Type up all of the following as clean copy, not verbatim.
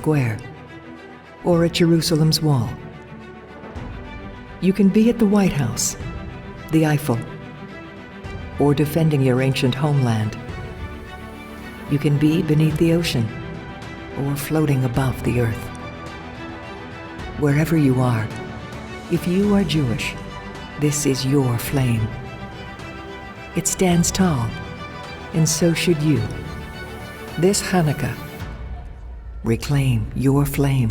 Square, or at Jerusalem's wall. You can be at the White House, the Eiffel, or defending your ancient homeland. You can be beneath the ocean, or floating above the earth. Wherever you are, if you are Jewish, this is your flame. It stands tall, and so should you. This Hanukkah, reclaim your flame.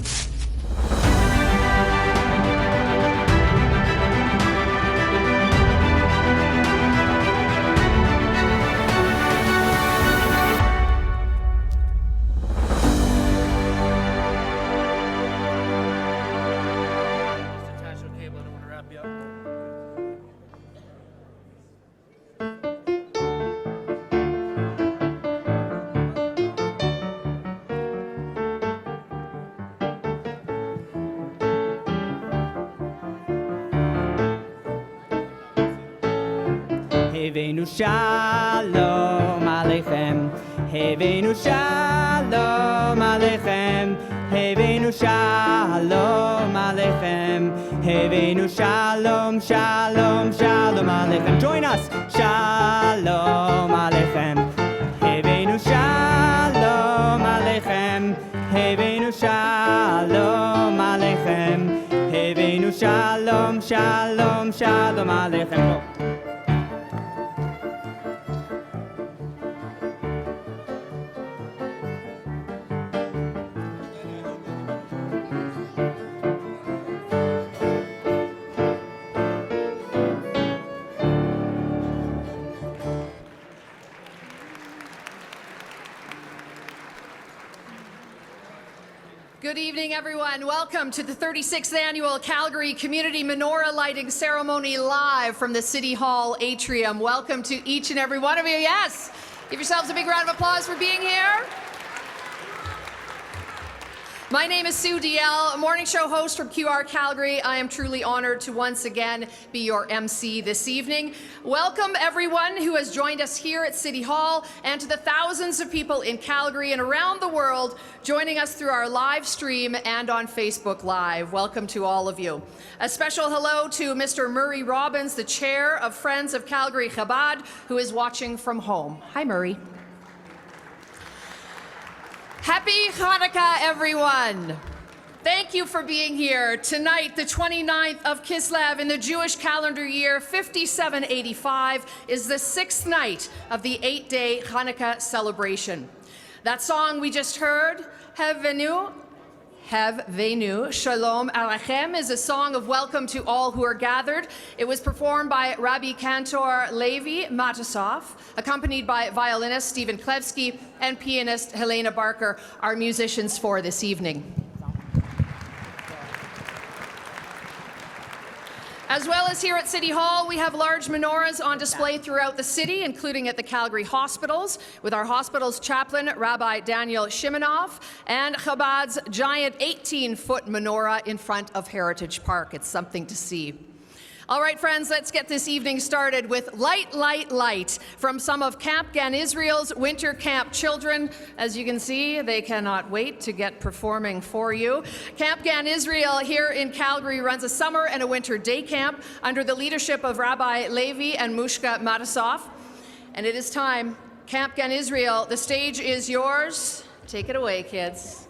Heveinu shalom aleichem, Heveinu shalom aleichem, Heveinu shalom aleichem, Heveinu shalom, shalom, shalom aleichem. Join us, shalom aleichem, Heveinu shalom aleichem, Heveinu shalom aleichem, Heveinu shalom, shalom, shalom aleichem. Good evening, everyone. Welcome to the 36th Annual Calgary Community Menorah Lighting Ceremony live from the City Hall atrium. Welcome to each and every one of you. Yes, give yourselves a big round of applause for being here. My name is Sue DL, a morning show host from QR Calgary. I am truly honored to once again be your MC this evening. Welcome everyone who has joined us here at City Hall, and to the thousands of people in Calgary and around the world joining us through our live stream and on Facebook Live. Welcome to all of you. A special hello to Mr. Murray Robbins, the chair of Friends of Calgary Chabad, who is watching from home. Hi, Murray. Happy Hanukkah, everyone. Thank you for being here. Tonight, the 29th of Kislev in the Jewish calendar year 5785 is the 6th night of the 8-day Hanukkah celebration. That song we just heard, Hevenu Shalom Aleichem, is a song of welcome to all who are gathered. It was performed by Rabbi Cantor Levi Matasov, accompanied by violinist Stephen Klevsky and pianist Helena Barker, our musicians for this evening. As well as here at City Hall, we have large menorahs on display throughout the city, including at the Calgary hospitals, with our hospital's chaplain, Rabbi Daniel Shimonov, and Chabad's giant 18-foot menorah in front of Heritage Park. It's something to see. All right, friends, let's get this evening started with Light, Light, Light from some of Camp Gan Israel's winter camp children. As you can see, they cannot wait to get performing for you. Camp Gan Israel here in Calgary runs a summer and a winter day camp under the leadership of Rabbi Levi and Mushka Matasov. And it is time. Camp Gan Israel, the stage is yours. Take it away, kids.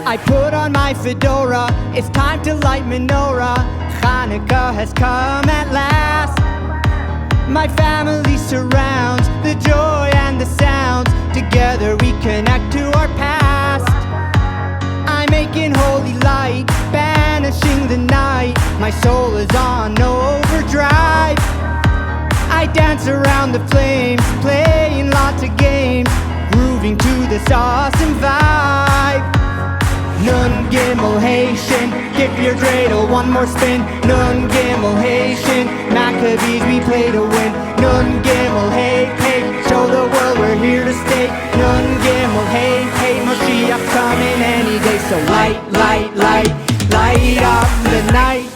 I put on my fedora, it's time to light menorah. Hanukkah has come at last. My family surrounds the joy and the sounds. Together we connect to our past. I'm making holy light, banishing the night. My soul is on overdrive. I dance around the flames, playing lots of games, grooving to this awesome vibe. Nun Gimel Haitian, give your dreidel one more spin. Nun Gimel Haitian, Maccabees we play to win. Nun Gimel Hey, hey, show the world we're we're here to stay. Nun gimel, hey, hey, Moshiach coming any day. So light, light, light, light up the night.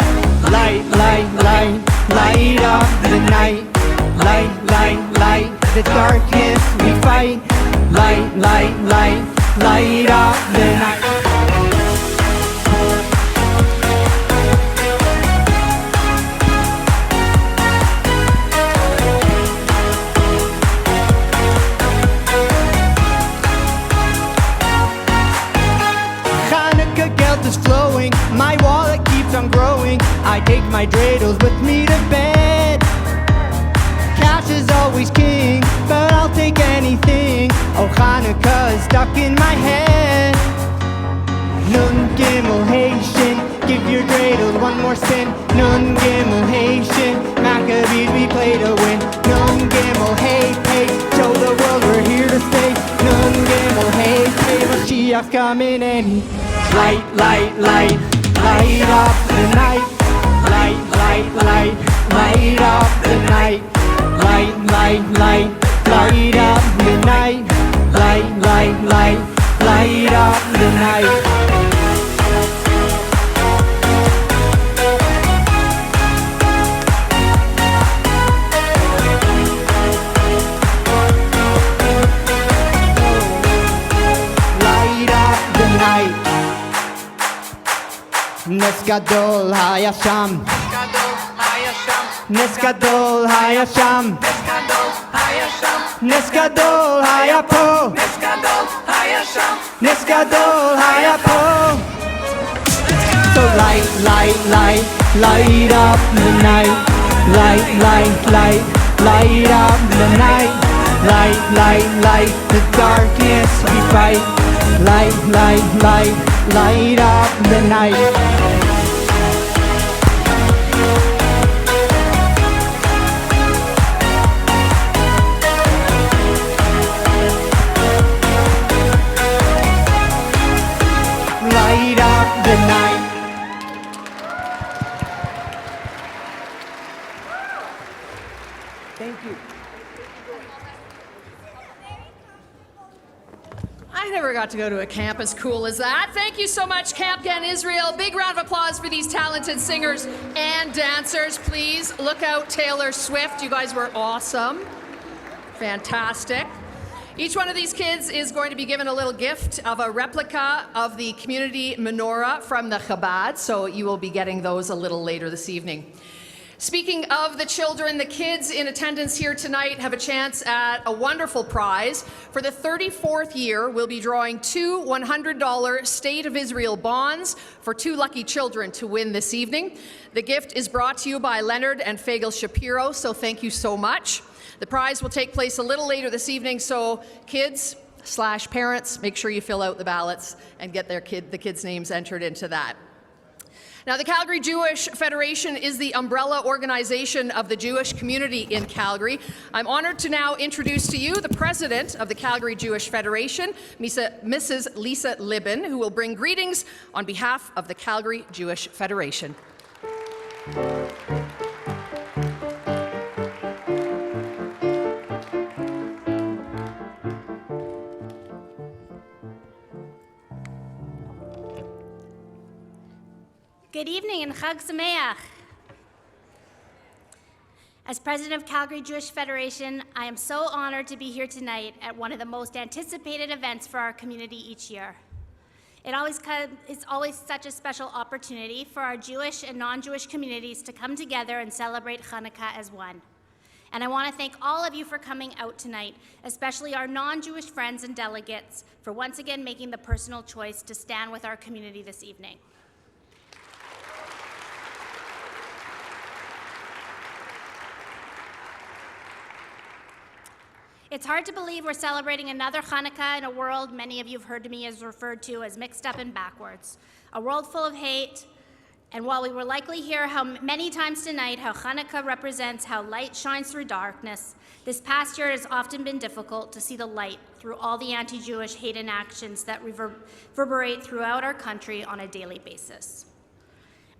Light, light, light, light up the night. Light, light, light, the darkness we fight. Light, light, light, light up the night. Hanukkah geld is flowing, my wallet keeps on growing. I take my dreidels with me to bed. Cash is always king, but I'll take anything. Oh, Hanukkah is stuck in my head. Nun gimel Haitian, give your dreidels one more spin. Nun gimel Haitian, Maccabees we play to win. Nun gimel hey, hey, show the world we're here to stay. Nun gimel hey, hey, Mashiach coming any. Light, light, light, light up the night. Light, light, light, light up the night. Light, light, light, light up the night. Light, light, light, light up the night. Light up the night. Nes gadol hayasham. Nes gadol hayasham. Nes gadol hayapo. Nes gadol hayapo. So light, light, light, light up the night. Light, light, light, light up the night. Light, light, light, the darkness we fight. Light, light, light, light up the night. Light up the night. Thank you. I never got to go to a camp as cool as that. Thank you so much, Camp Gan Israel. Big round of applause for these talented singers and dancers. Please look out Taylor Swift. You guys were awesome. Fantastic. Each one of these kids is going to be given a little gift of a replica of the community menorah from the Chabad, so you will be getting those a little later this evening. Speaking of the children, the kids in attendance here tonight have a chance at a wonderful prize. For the 34th year, we'll be drawing 2 $100 State of Israel bonds for 2 lucky children to win this evening. The gift is brought to you by Leonard and Fagel Shapiro, so thank you so much. The prize will take place a little later this evening, so kids/parents, make sure you fill out the ballots and get the kids' names entered into that. Now, the Calgary Jewish Federation is the umbrella organization of the Jewish community in Calgary. I'm honored to now introduce to you the president of the Calgary Jewish Federation, Mrs. Lisa Libben, who will bring greetings on behalf of the Calgary Jewish Federation. Good evening and Chag Sameach. As president of Calgary Jewish Federation, I am so honored to be here tonight at one of the most anticipated events for our community each year. It's always such a special opportunity for our Jewish and non-Jewish communities to come together and celebrate Hanukkah as one. And I want to thank all of you for coming out tonight, especially our non-Jewish friends and delegates, for once again making the personal choice to stand with our community this evening. It's hard to believe we're celebrating another Hanukkah in a world many of you have heard me as referred to as mixed up and backwards. A world full of hate, and while we will likely hear how many times tonight how Hanukkah represents how light shines through darkness, this past year it has often been difficult to see the light through all the anti-Jewish hate and actions that reverberate throughout our country on a daily basis.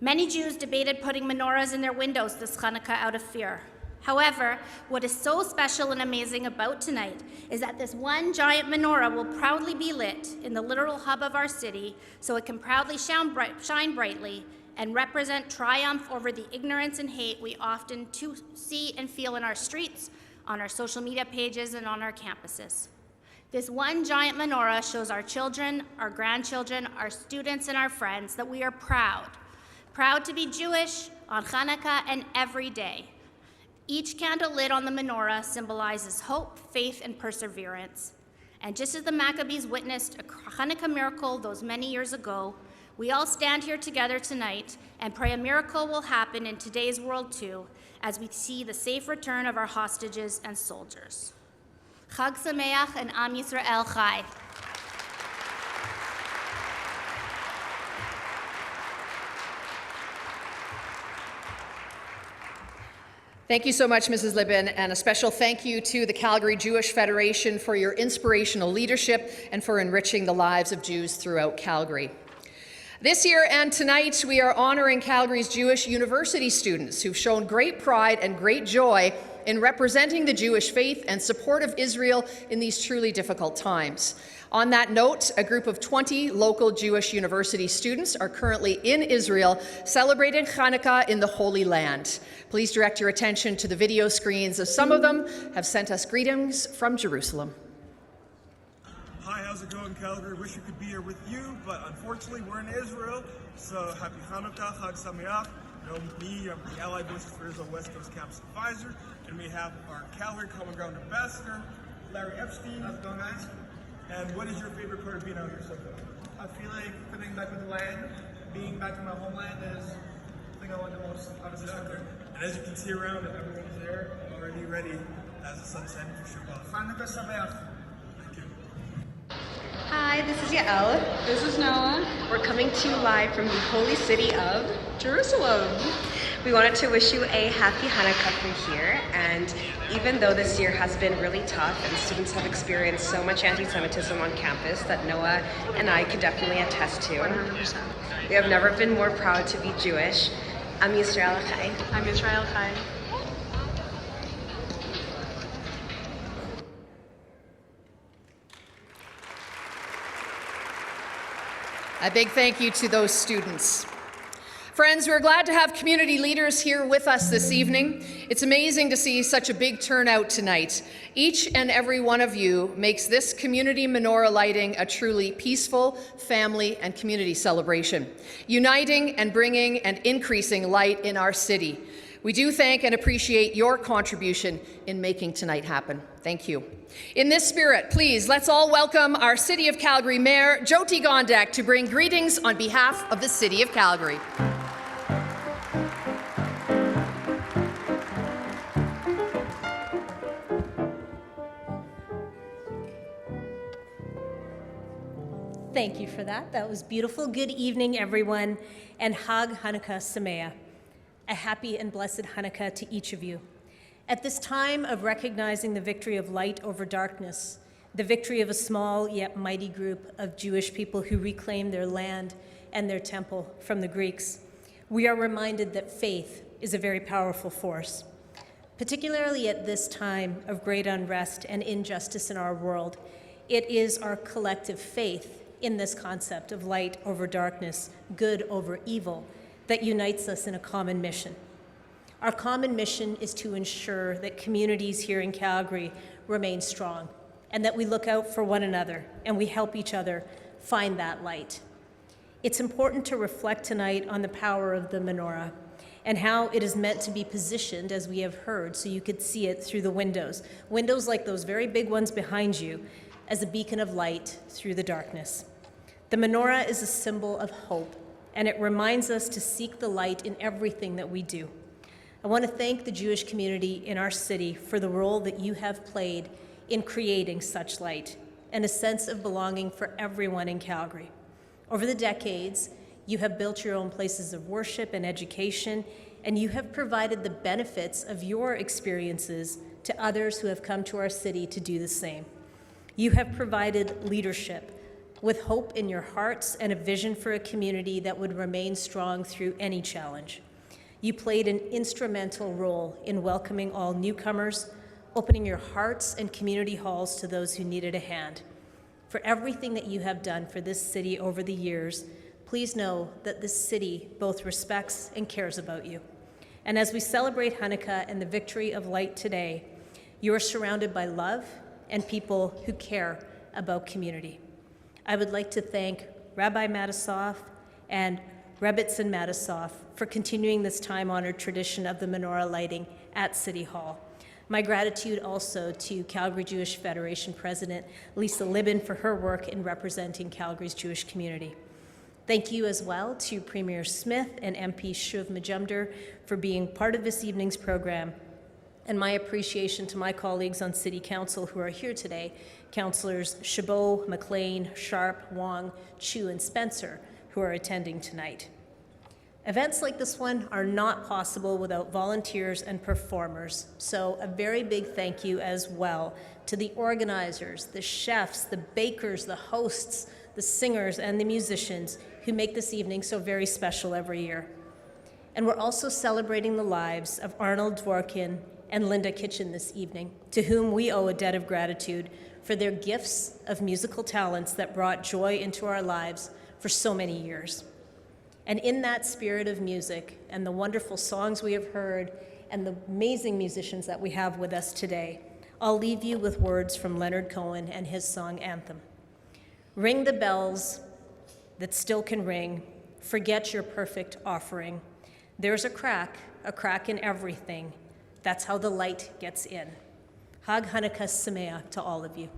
Many Jews debated putting menorahs in their windows this Hanukkah out of fear. However, what is so special and amazing about tonight is that this one giant menorah will proudly be lit in the literal hub of our city so it can proudly shine brightly and represent triumph over the ignorance and hate we often see and feel in our streets, on our social media pages, and on our campuses. This one giant menorah shows our children, our grandchildren, our students, and our friends that we are proud to be Jewish on Hanukkah and every day. Each candle lit on the menorah symbolizes hope, faith, and perseverance. And just as the Maccabees witnessed a Hanukkah miracle those many years ago, we all stand here together tonight and pray a miracle will happen in today's world too, as we see the safe return of our hostages and soldiers. Chag Sameach and Am Yisrael Chai. Thank you so much, Mrs. Libin, and a special thank you to the Calgary Jewish Federation for your inspirational leadership and for enriching the lives of Jews throughout Calgary. This year and tonight, we are honoring Calgary's Jewish university students who've shown great pride and great joy in representing the Jewish faith and support of Israel in these truly difficult times. On that note, a group of 20 local Jewish university students are currently in Israel celebrating Hanukkah in the Holy Land. Please direct your attention to the video screens, as some of them have sent us greetings from Jerusalem. Hi, how's it going, Calgary? Wish we could be here with you, but unfortunately we're in Israel, so happy Hanukkah, Chag Sameach. You know me, I'm the Allied Voices for Israel West Coast Campus Advisor, and we have our Calgary Common Ground Ambassador, Larry Epstein. How's it going, guys? And what is your favorite part of being out here so far? I feel like coming back with the land, being back in my homeland is the thing I want the most out of this country. And as you can see around, everyone's there, already ready as the sun sets for Shabbat. Hanukkah Sameach. Thank you. Hi, this is Yael. This is Noah. We're coming to you live from the holy city of Jerusalem. We wanted to wish you a happy Hanukkah from here, and even though this year has been really tough and students have experienced so much anti-Semitism on campus that Noah and I could definitely attest to. 100%. We have never been more proud to be Jewish. Am Yisrael Chai. I'm Israel Chai. A big thank you to those students. Friends, we're glad to have community leaders here with us this evening. It's amazing to see such a big turnout tonight. Each and every one of you makes this community menorah lighting a truly peaceful family and community celebration, uniting and bringing and increasing light in our city. We do thank and appreciate your contribution in making tonight happen. Thank you. In this spirit, please, let's all welcome our City of Calgary Mayor, Jyoti Gondek, to bring greetings on behalf of the City of Calgary. Thank you for that. That was beautiful. Good evening, everyone, and Hag Hanukkah Sameach. A happy and blessed Hanukkah to each of you. At this time of recognizing the victory of light over darkness, the victory of a small yet mighty group of Jewish people who reclaimed their land and their temple from the Greeks, we are reminded that faith is a very powerful force. Particularly at this time of great unrest and injustice in our world, it is our collective faith in this concept of light over darkness, good over evil, that unites us in a common mission. Our common mission is to ensure that communities here in Calgary remain strong and that we look out for one another and we help each other find that light. It's important to reflect tonight on the power of the menorah and how it is meant to be positioned, as we have heard, so you could see it through the windows. Windows like those very big ones behind you, as a beacon of light through the darkness. The menorah is a symbol of hope, and it reminds us to seek the light in everything that we do. I want to thank the Jewish community in our city for the role that you have played in creating such light and a sense of belonging for everyone in Calgary. Over the decades, you have built your own places of worship and education, and you have provided the benefits of your experiences to others who have come to our city to do the same. You have provided leadership with hope in your hearts and a vision for a community that would remain strong through any challenge. You played an instrumental role in welcoming all newcomers, opening your hearts and community halls to those who needed a hand. For everything that you have done for this city over the years, please know that this city both respects and cares about you. And as we celebrate Hanukkah and the victory of light today, you are surrounded by love and people who care about community. I would like to thank Rabbi Matisoff and Rebbitzin Matisoff for continuing this time-honored tradition of the menorah lighting at City Hall. My gratitude also to Calgary Jewish Federation President Lisa Libin for her work in representing Calgary's Jewish community. Thank you as well to Premier Smith and MP Shuv Majumder for being part of this evening's program, and my appreciation to my colleagues on City Council who are here today, Councillors Chabot, McLean, Sharp, Wong, Chu, and Spencer, who are attending tonight. Events like this one are not possible without volunteers and performers, so a very big thank you as well to the organizers, the chefs, the bakers, the hosts, the singers, and the musicians who make this evening so very special every year. And we're also celebrating the lives of Arnold Dworkin and Linda Kitchen this evening, to whom we owe a debt of gratitude for their gifts of musical talents that brought joy into our lives for so many years. And in that spirit of music and the wonderful songs we have heard and the amazing musicians that we have with us today, I'll leave you with words from Leonard Cohen and his song Anthem. Ring the bells that still can ring, forget your perfect offering. There's a crack in everything. That's how the light gets in. Hag Hanukkah Sameach to all of you.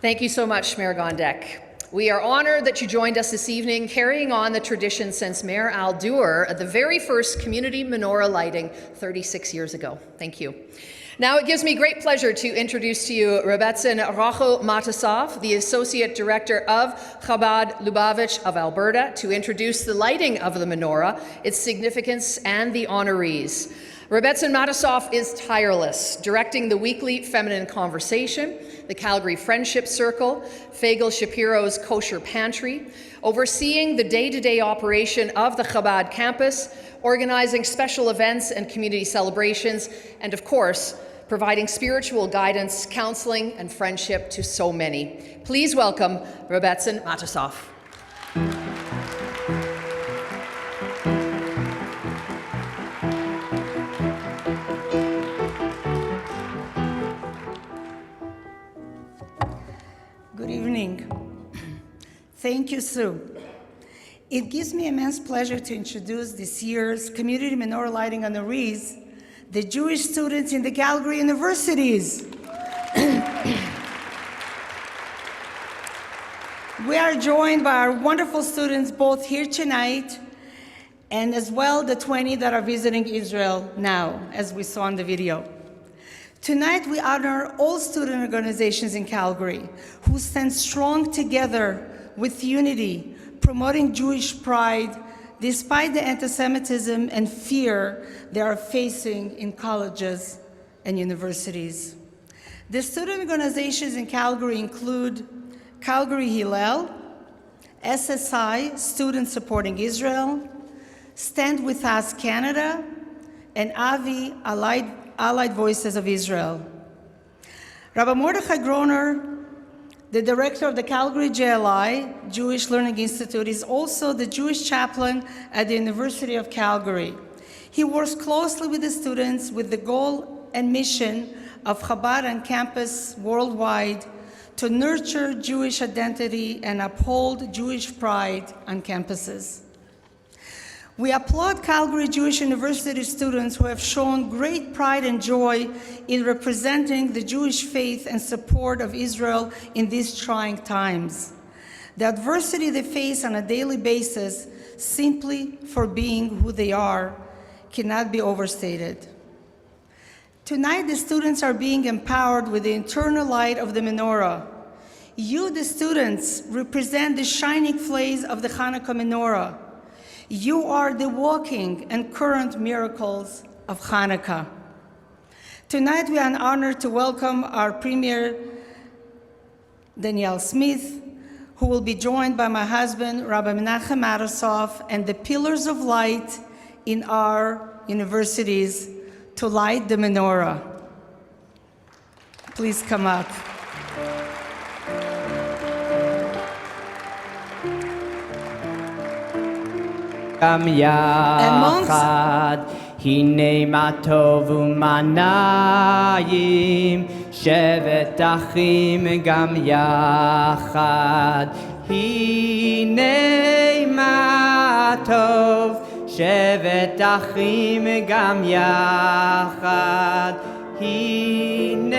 Thank you so much, Mayor Gondek. We are honored that you joined us this evening, carrying on the tradition since Mayor Al Duer at the very first community menorah lighting 36 years ago. Thank you. Now it gives me great pleasure to introduce to you Rebbetzin Rachel Matisoff, the Associate Director of Chabad Lubavitch of Alberta, to introduce the lighting of the menorah, its significance, and the honorees. Rebbetzin Matisoff is tireless, directing the weekly Feminine Conversation, the Calgary Friendship Circle, Fagel Shapiro's Kosher Pantry, overseeing the day-to-day operation of the Chabad campus, organizing special events and community celebrations, and of course, providing spiritual guidance, counseling, and friendship to so many. Please welcome Rebbetzin Matisoff. Good evening. Thank you, Sue. It gives me immense pleasure to introduce this year's Community Menorah Lighting honorees, the Jewish students in the Calgary universities. We are joined by our wonderful students both here tonight and as well the 20 that are visiting Israel now, as we saw in the video. Tonight, we honor all student organizations in Calgary who stand strong together with unity, promoting Jewish pride despite the anti-Semitism and fear they are facing in colleges and universities. The student organizations in Calgary include Calgary Hillel, SSI, Students Supporting Israel, Stand With Us Canada, and AVI, Allied Voices of Israel. Rabbi Mordechai Groner, the director of the Calgary JLI, Jewish Learning Institute, is also the Jewish chaplain at the University of Calgary. He works closely with the students with the goal and mission of Chabad on campus worldwide to nurture Jewish identity and uphold Jewish pride on campuses. We applaud Calgary Jewish University students who have shown great pride and joy in representing the Jewish faith and support of Israel in these trying times. The adversity they face on a daily basis, simply for being who they are, cannot be overstated. Tonight, the students are being empowered with the internal light of the menorah. You, the students, represent the shining flames of the Hanukkah menorah. You are the walking and current miracles of Hanukkah. Tonight, we are honored to welcome our Premier Danielle Smith, who will be joined by my husband, Rabbi Menachem Matasoff, and the pillars of light in our universities to light the menorah. Please come up. גם יחד, הנה מה טוב ומה נעים, שבת אחים גם יחד. הנה מה טוב, שבת אחים גם יחד. הנה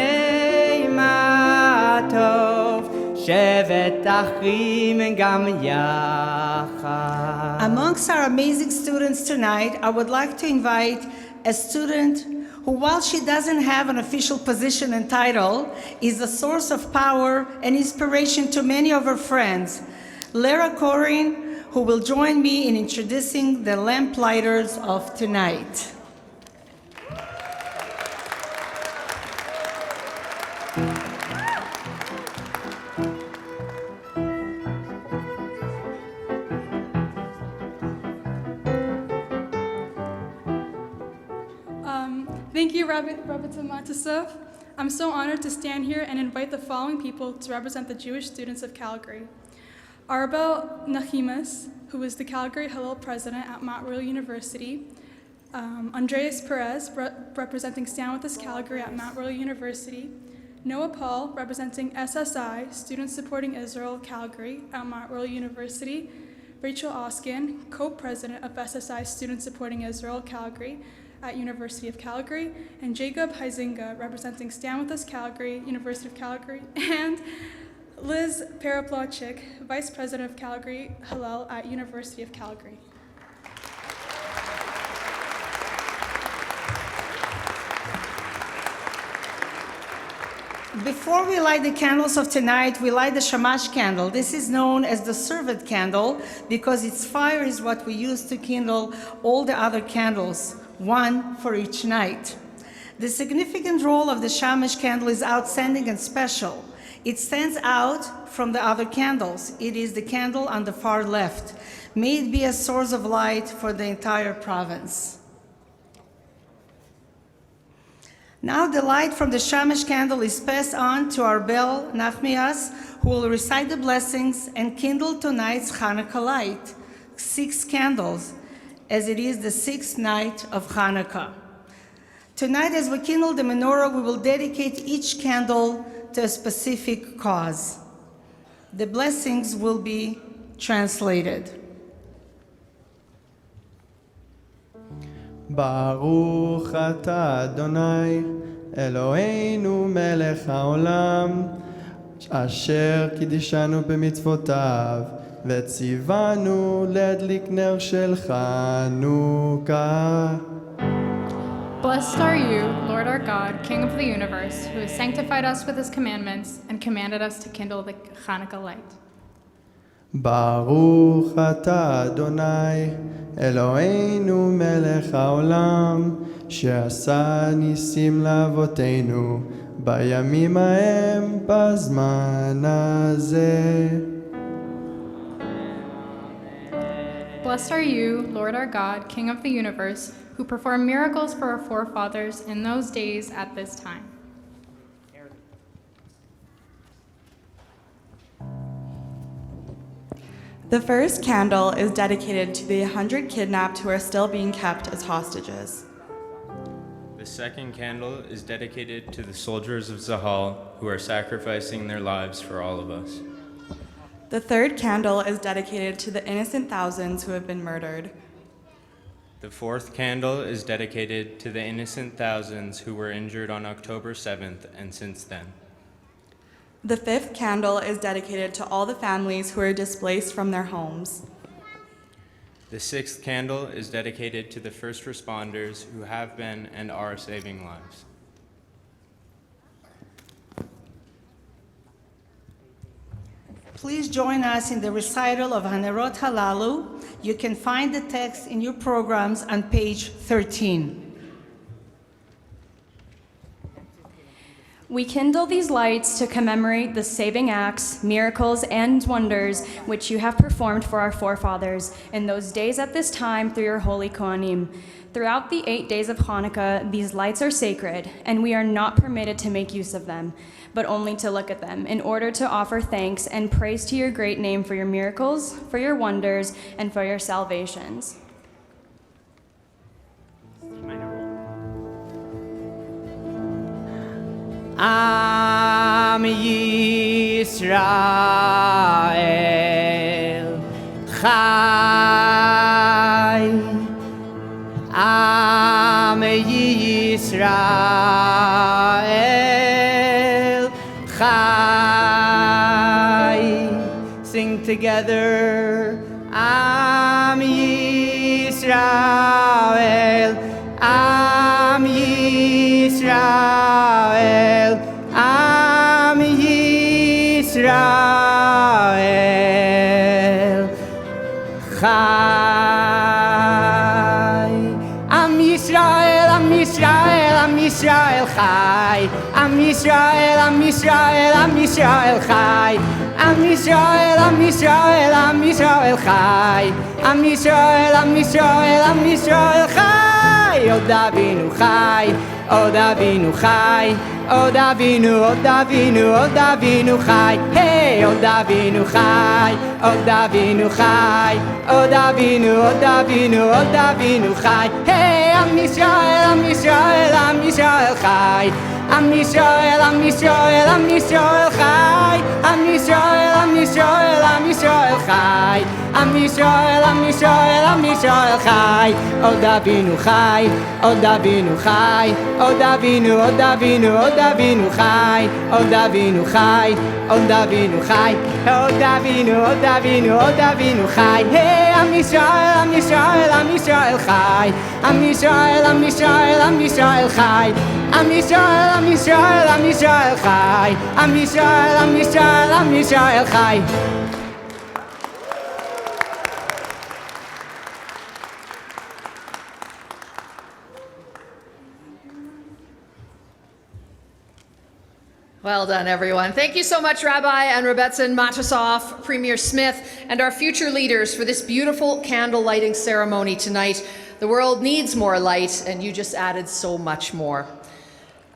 מה טוב, שבת אחים גם יחד. Amongst our amazing students tonight, I would like to invite a student who, while she doesn't have an official position and title, is a source of power and inspiration to many of her friends. Lara Corin, who will join me in introducing the lamplighters of tonight. Thank you, Rabbi Matasoff. I'm so honored to stand here and invite the following people to represent the Jewish students of Calgary. Arbel Nachimas, who is the Calgary Hillel president at Mount Royal University. Andreas Perez, representing Stand With Us Calgary at Mount Royal University. Noah Paul, representing SSI, Students Supporting Israel, Calgary at Mount Royal University. Rachel Oskin, co-president of SSI, Students Supporting Israel, Calgary at University of Calgary, and Jacob Huizinga, representing Stand With Us Calgary, University of Calgary, and Liz Paraplachik, Vice President of Calgary Hillel at University of Calgary. Before we light the candles of tonight, we light the shamash candle. This is known as the servant candle because its fire is what we use to kindle all the other candles, one for each night. The significant role of the shamash candle is outstanding and special. It stands out from the other candles. It is the candle on the far left. May it be a source of light for the entire province. Now the light from the shamash candle is passed on to our Arbel Nachmias, who will recite the blessings and kindle tonight's Hanukkah light, 6 candles, as it is the 6th night of Hanukkah. Tonight, as we kindle the menorah, we will dedicate each candle to a specific cause. The blessings will be translated. ברוך אתה אדוני אלוהינו מלך העולם אשר קידשנו במצוותיו וציוונו להדליק נר של חנוכה. Blessed are you, Lord our God, King of the universe, who has sanctified us with his commandments and commanded us to kindle the Hanukkah light. ברוך אתה אדוני אלוהינו מלך העולם שעשה ניסים לאבותינו בימים ההם בזמן הזה. Blessed are you, Lord our God, King of the universe, who performed miracles for our forefathers in those days at this time. The first candle is dedicated to the 100 kidnapped who are still being kept as hostages. The second candle is dedicated to the soldiers of Zahal who are sacrificing their lives for all of us. The third candle is dedicated to the innocent thousands who have been murdered. The fourth candle is dedicated to the innocent thousands who were injured on October 7th and since then. The fifth candle is dedicated to all the families who are displaced from their homes. The sixth candle is dedicated to the first responders who have been and are saving lives. Please join us in the recital of Hanerot Halalu. You can find the text in your programs on page 13. We kindle these lights to commemorate the saving acts, miracles, and wonders which you have performed for our forefathers in those days at this time through your holy Kohanim. Throughout the 8 days of Hanukkah, these lights are sacred, and we are not permitted to make use of them, but only to look at them, in order to offer thanks and praise to your great name for your miracles, for your wonders, and for your salvations. Am Yisrael Chai, Am Yisrael Chai. Sing together, Am Yisrael, Am Yisrael, Am Yisrael Chai. Am Yisrael, Am Yisrael, Am Yisrael Chai. Am Yisrael, Am Yisrael, Am Yisrael Chai. Am Yisrael, Am Yisrael, Am Yisrael Chai. Am Yisrael, Am Yisrael, Am Yisrael Chai. Od Avinu Chai, Od Avinu Chai, Od Avinu, Od Avinu, Od Avinu Chai. Hey, Od Avinu Chai, Od Avinu Chai, Od Avinu, Od Avinu, Od Avinu Chai. Hey, Am Yisrael, Am Yisrael, Am Yisrael Chai. Am Yisrael, Am Yisrael, Am Yisrael Chai. Am Yisrael, Am Yisrael, Am Yisrael Chai. Am Yisrael, Am Yisrael, Am Yisrael Chai. Od Avinu Chai, Od Avinu Chai, Od Avinu, Od Avinu, Od Avinu Chai. Od Avinu Chai, Od Avinu Chai, Od Avinu, Od Avinu, Od Avinu Chai. Hey, Am Yisrael, Am Yisrael, Am Yisrael Chai. Am Yisrael, Am Yisrael, Am Yisrael Chai. Am Yisrael, Am Yisrael, Am Yisrael Chai. Am Yisrael, Am Yisrael, Am Yisrael Chai. Well done, everyone. Thank you so much, Rabbi and Rebbetzin Matisoff, Premier Smith, and our future leaders for this beautiful candle lighting ceremony tonight. The world needs more light, and you just added so much more.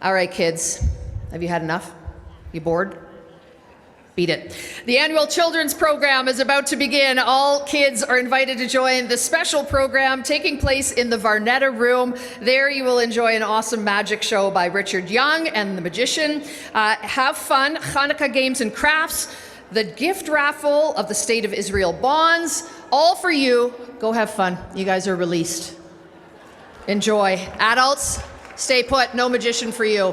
All right, kids, have you had enough? You bored? Beat it. The annual children's program is about to begin. All kids are invited to join the special program taking place in the Varnetta Room. There you will enjoy an awesome magic show by Richard Young and the Magician. Have fun, Hanukkah games and crafts, the gift raffle of the State of Israel bonds, all for you. Go have fun. You guys are released. Enjoy. Adults, stay put. No magician for you.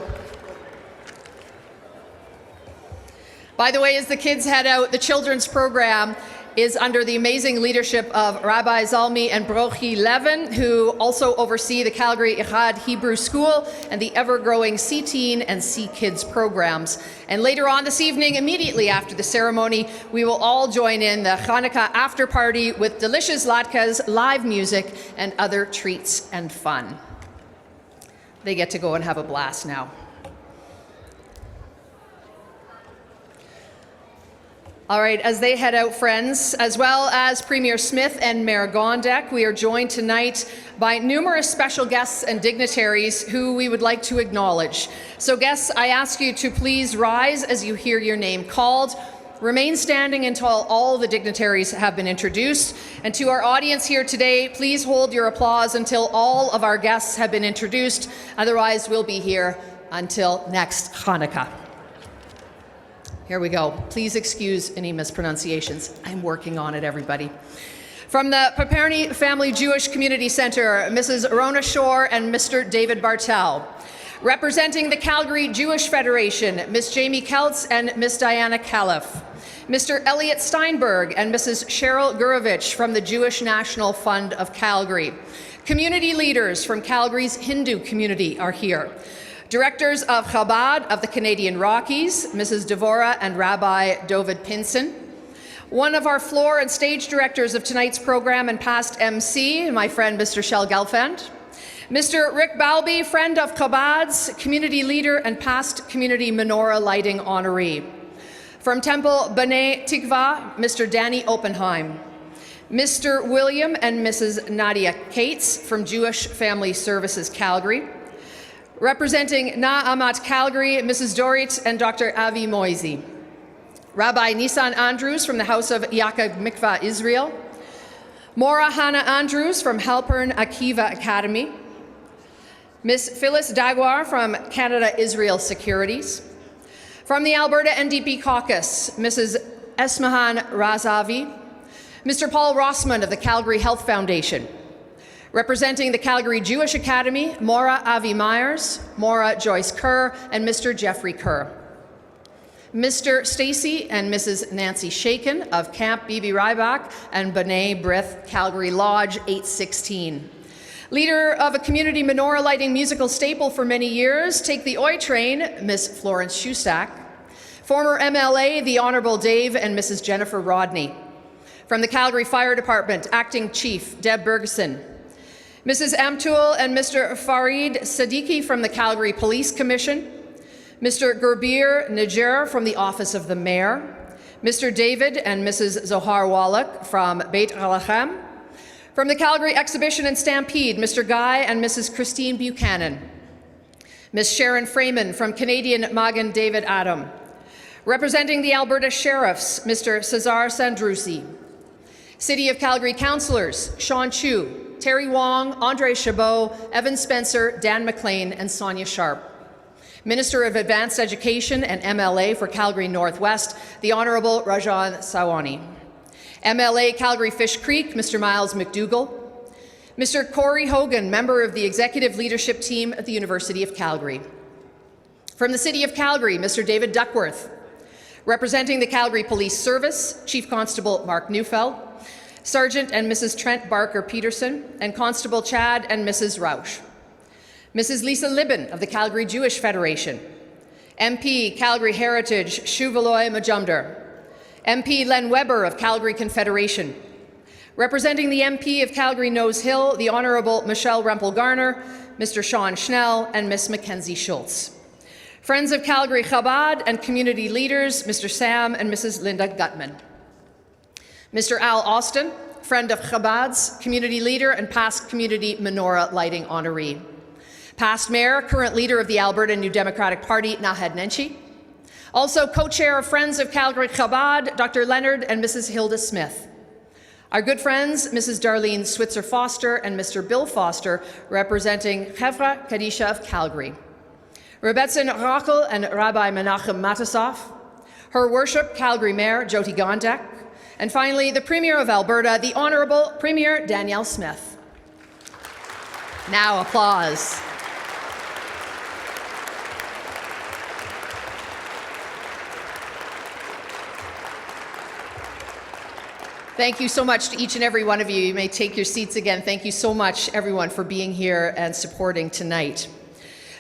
By the way, as the kids head out, the children's program is under the amazing leadership of Rabbi Zalmi and Brochi Levin, who also oversee the Calgary Echad Hebrew School and the ever-growing C-Teen and C-Kids programs. And later on this evening, immediately after the ceremony, we will all join in the Hanukkah after party with delicious latkes, live music, and other treats and fun. They get to go and have a blast now. All right, as they head out, friends, as well as Premier Smith and Mayor Gondek, we are joined tonight by numerous special guests and dignitaries who we would like to acknowledge. So guests, I ask you to please rise as you hear your name called. Remain standing until all the dignitaries have been introduced. And to our audience here today, please hold your applause until all of our guests have been introduced. Otherwise, we'll be here until next Hanukkah. Here we go. Please excuse any mispronunciations. I'm working on it, everybody. From the Paperny Family Jewish Community Center, Mrs. Rona Shore and Mr. David Bartel. Representing the Calgary Jewish Federation, Ms. Jamie Keltz and Ms. Diana Califf. Mr. Elliot Steinberg and Mrs. Cheryl Gurovich from the Jewish National Fund of Calgary. Community leaders from Calgary's Hindu community are here. Directors of Chabad of the Canadian Rockies, Mrs. Devora and Rabbi Dovid Pinson. One of our floor and stage directors of tonight's program and past MC, my friend Mr. Shel Gelfand. Mr. Rick Balby, friend of Chabad's, community leader and past community menorah lighting honoree. From Temple B'nai Tikva, Mr. Danny Oppenheim. Mr. William and Mrs. Nadia Cates from Jewish Family Services, Calgary. Representing Na'amat Calgary, Mrs. Dorit and Dr. Avi Moisey. Rabbi Nissan Andrews from the House of Yaakov Mikvah, Israel. Maura Hannah Andrews from Halpern Akiva Academy. Miss Phyllis Dagwar from Canada Israel Securities. From the Alberta NDP Caucus, Mrs. Esmahan Razavi. Mr. Paul Rossman of the Calgary Health Foundation. Representing the Calgary Jewish Academy, Maura Avi Myers, Maura Joyce Kerr, and Mr. Jeffrey Kerr. Mr. Stacy and Mrs. Nancy Shaken of Camp Bibi Rybak and B'nai B'rith Calgary Lodge 816. Leader of a community menorah lighting musical staple for many years, Take the Oi Train, Miss Florence Shustak. Former MLA, the Honorable Dave and Mrs. Jennifer Rodney. From the Calgary Fire Department, Acting Chief Deb Bergeson. Mrs. Amtul and Mr. Farid Siddiqui from the Calgary Police Commission. Mr. Gurbir Nijer from the Office of the Mayor. Mr. David and Mrs. Zohar Wallach from Beit Halachem. From the Calgary Exhibition and Stampede, Mr. Guy and Mrs. Christine Buchanan. Ms. Sharon Freeman from Canadian Magen David Adam. Representing the Alberta Sheriffs, Mr. Cesar Sandrusi. City of Calgary Councillors, Sean Chu, Terry Wong, Andre Chabot, Evan Spencer, Dan McLean, and Sonia Sharp. Minister of Advanced Education and MLA for Calgary Northwest, the Honourable Rajan Sawani. MLA Calgary Fish Creek, Mr. Miles McDougall. Mr. Corey Hogan, member of the Executive Leadership Team at the University of Calgary. From the City of Calgary, Mr. David Duckworth. Representing the Calgary Police Service, Chief Constable Mark Neufeld, Sergeant and Mrs. Trent Barker Peterson, and Constable Chad and Mrs. Rausch. Mrs. Lisa Libben of the Calgary Jewish Federation. MP Calgary Heritage Shuvaloy Majumdar. MP Len Weber of Calgary Confederation. Representing the MP of Calgary Nose Hill, the Honourable Michelle Rempel-Garner, Mr. Sean Schnell, and Miss Mackenzie Schultz. Friends of Calgary Chabad and community leaders, Mr. Sam and Mrs. Linda Gutman. Mr. Al Austin, friend of Chabad's, community leader and past community menorah lighting honoree. Past mayor, current leader of the Alberta New Democratic Party, Nahed Nenshi. Also co-chair of Friends of Calgary Chabad, Dr. Leonard and Mrs. Hilda Smith. Our good friends, Mrs. Darlene Switzer Foster and Mr. Bill Foster, representing Chevra Kadisha of Calgary. Rebetzin Rachel and Rabbi Menachem Matasoff. Her Worship, Calgary Mayor Jyoti Gondek. And finally, the Premier of Alberta, the Honourable Premier Danielle Smith. Now applause. Thank you so much to each and every one of you. You may take your seats again. Thank you so much, everyone, for being here and supporting tonight.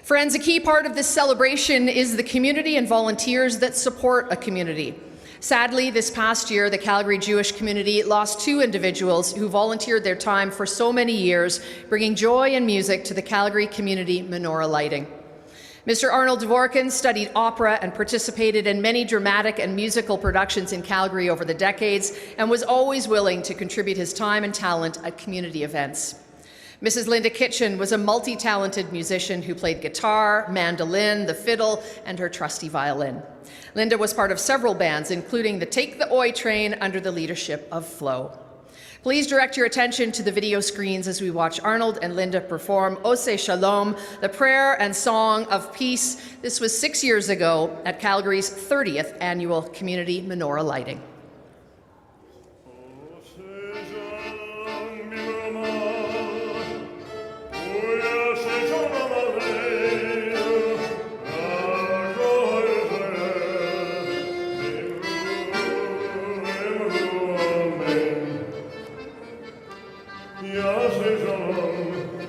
Friends, a key part of this celebration is the community and volunteers that support a community. Sadly, this past year, the Calgary Jewish community lost two individuals who volunteered their time for so many years, bringing joy and music to the Calgary community menorah lighting. Mr. Arnold Dvorkin studied opera and participated in many dramatic and musical productions in Calgary over the decades and was always willing to contribute his time and talent at community events. Mrs. Linda Kitchen was a multi-talented musician who played guitar, mandolin, the fiddle, and her trusty violin. Linda was part of several bands, including the Take the Oi Train under the leadership of Flo. Please direct your attention to the video screens as we watch Arnold and Linda perform Oseh Shalom, the prayer and song of peace. This was 6 years ago at Calgary's 30th annual community menorah lighting.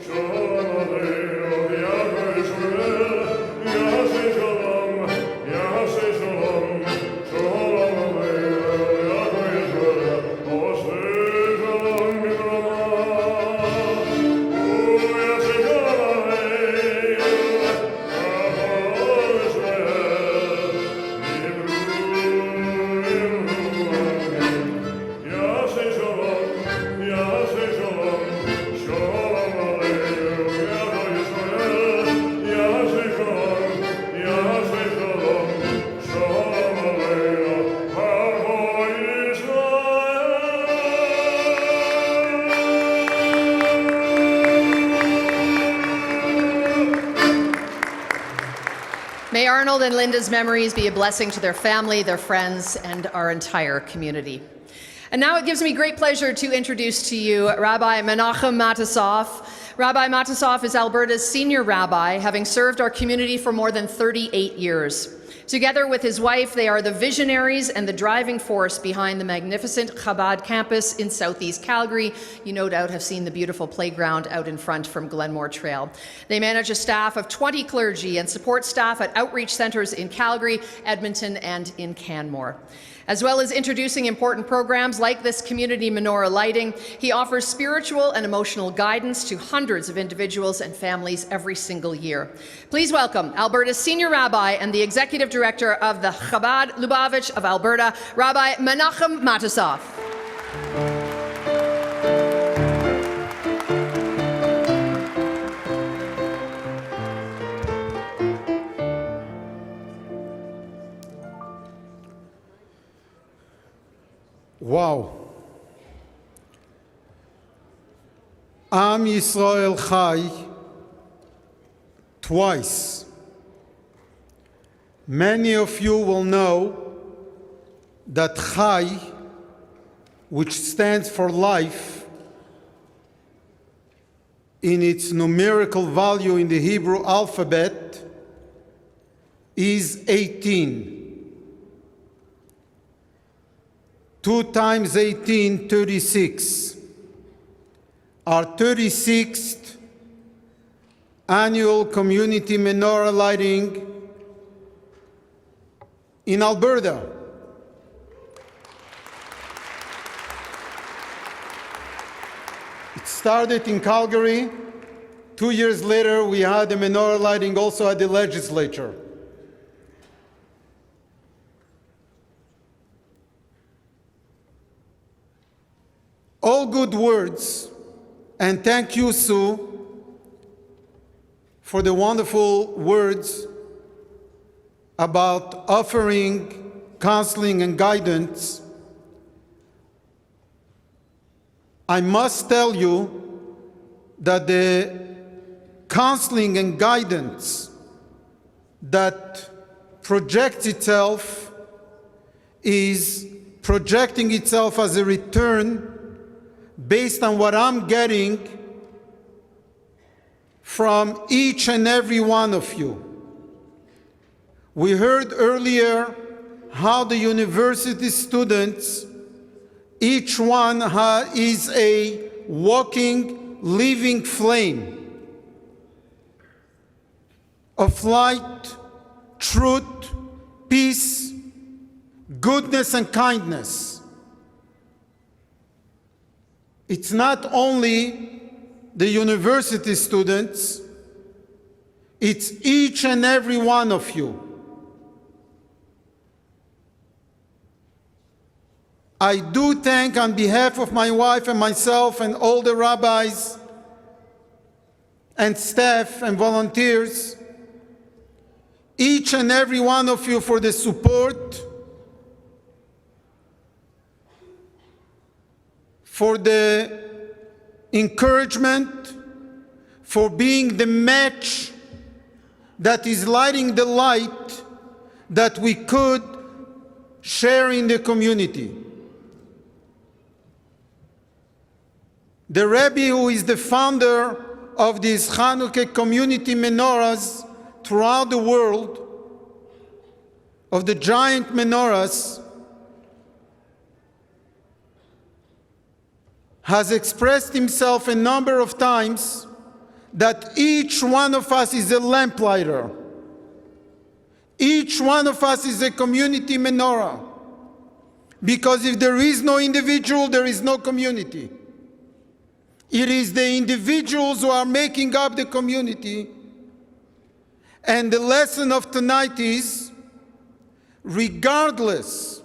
Shalom, May Arnold and Linda's memories be a blessing to their family, their friends, and our entire community. And now it gives me great pleasure to introduce to you Rabbi Menachem Matisoff. Rabbi Matisoff is Alberta's senior rabbi, having served our community for more than 38 years. Together with his wife, they are the visionaries and the driving force behind the magnificent Chabad campus in Southeast Calgary. You no doubt have seen the beautiful playground out in front from Glenmore Trail. They manage a staff of 20 clergy and support staff at outreach centers in Calgary, Edmonton, and in Canmore. As well as introducing important programs like this community menorah lighting, he offers spiritual and emotional guidance to hundreds of individuals and families every single year. Please welcome Alberta's senior rabbi and the executive director of the Chabad Lubavitch of Alberta, Rabbi Menachem Matisoff. Wow. Am Yisrael Chai twice. Many of you will know that Chai, which stands for life, in its numerical value in the Hebrew alphabet, is 18. 2 times 18, 36. Our 36th annual community menorah lighting in Alberta. It started in Calgary. 2 years later, we had the menorah lighting also at the legislature. All good words, and thank you, Sue, for the wonderful words about offering counseling and guidance. I must tell you that the counseling and guidance that projects itself is projecting itself as a return based on what I'm getting from each and every one of you. We heard earlier how the university students, each one is a walking, living flame of light, truth, peace, goodness, and kindness. It's not only the university students, it's each and every one of you. I do thank on behalf of my wife and myself and all the rabbis and staff and volunteers, each and every one of you for the support, for the encouragement, for being the match that is lighting the light that we could share in the community. The Rabbi, who is the founder of these Hanukkah community menorahs throughout the world, of the giant menorahs, has expressed himself a number of times that each one of us is a lamplighter. Each one of us is a community menorah. Because if there is no individual, there is no community. It is the individuals who are making up the community. And the lesson of tonight is, regardless,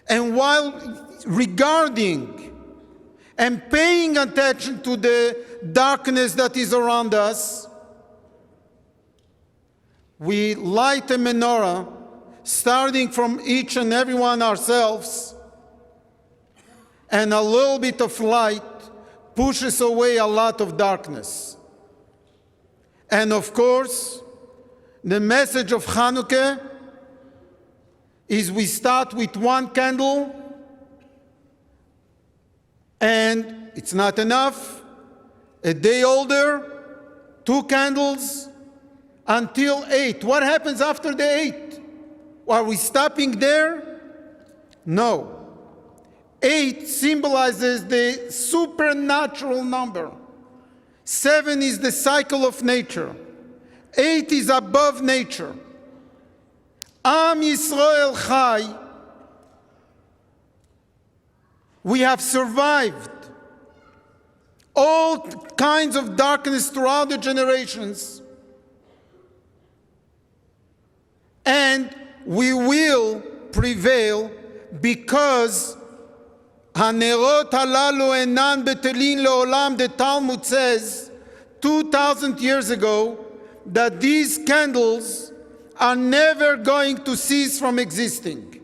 and while regarding and paying attention to the darkness that is around us, we light a menorah, starting from each and every one ourselves, and a little bit of light pushes away a lot of darkness. And of course, The message of Hanukkah is we start with one candle, and it's not enough. A day older, 2 candles, until 8. What happens after the 8? Are we stopping there? No. 8 symbolizes the supernatural number. 7 is the cycle of nature. 8 is above nature. Am Yisrael Chai. We have survived all kinds of darkness throughout the generations. And we will prevail because Hanerot halalu enan betelin leolam, the Talmud says 2,000 years ago that these candles are never going to cease from existing.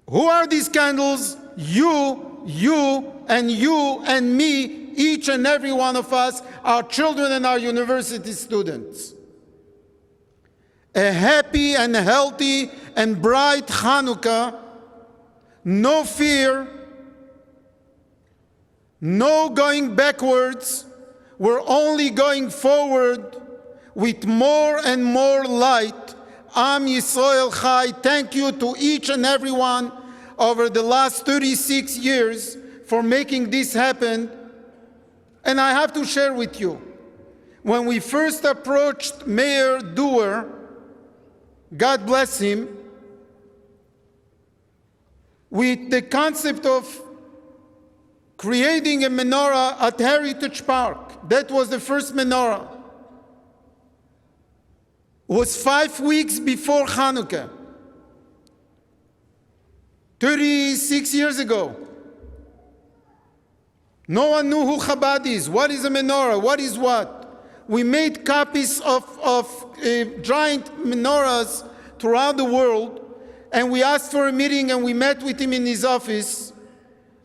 Who are these candles? You, and me, each and every one of us, our children and our university students. A happy and healthy and bright Hanukkah, no fear, no going backwards, we're only going forward with more and more light. Am Yisrael Chai. Thank you to each and every one over the last 36 years for making this happen. And I have to share with you, when we first approached Mayor Dewar, God bless him, with the concept of creating a menorah at Heritage Park. That was the first menorah. It was 5 weeks before Hanukkah, 36 years ago. No one knew who Chabad is. What is a menorah? What is what? We made copies of giant menorahs throughout the world, and we asked for a meeting, and we met with him in his office,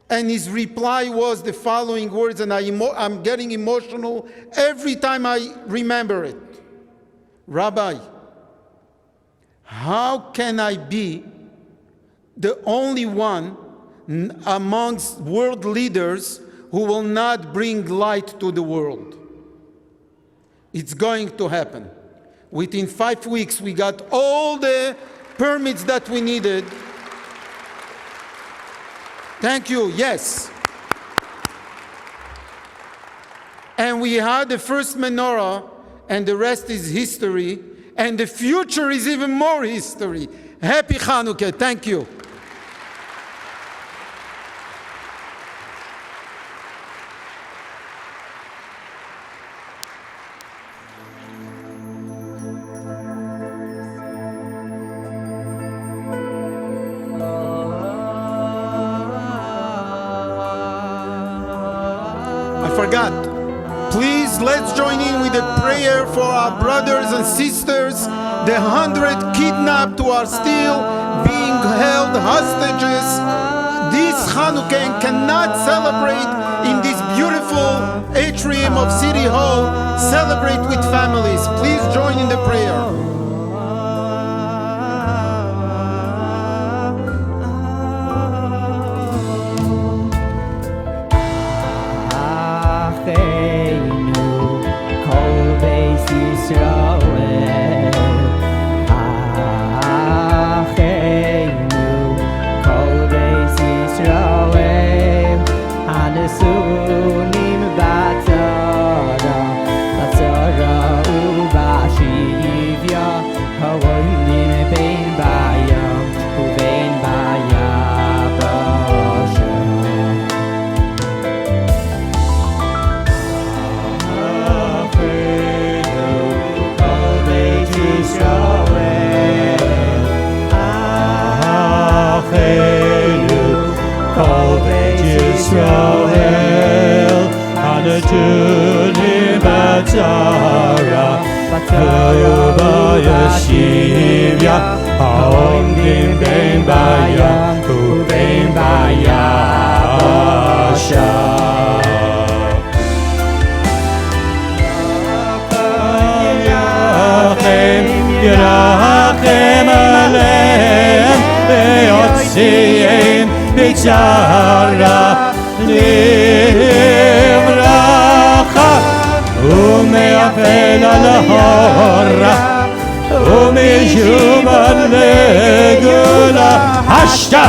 and his reply was the following words, and I'm getting emotional every time I remember it. Rabbi, how can I be the only one amongst world leaders who will not bring light to the world? It's going to happen. Within 5 weeks, we got all the permits that we needed. Thank you, yes. And we had the first menorah, and the rest is history, and the future is even more history. Happy Hanukkah, thank you. I forgot. Please, let's join in with a prayer for our brothers and sisters, the 100 kidnapped who are still being held hostages this Hanukkah and cannot celebrate in this beautiful atrium of City Hall, celebrate with families. Please join in the prayer. siyem b'tzara livracha u'me'afel al hora u'mishuban legula hashta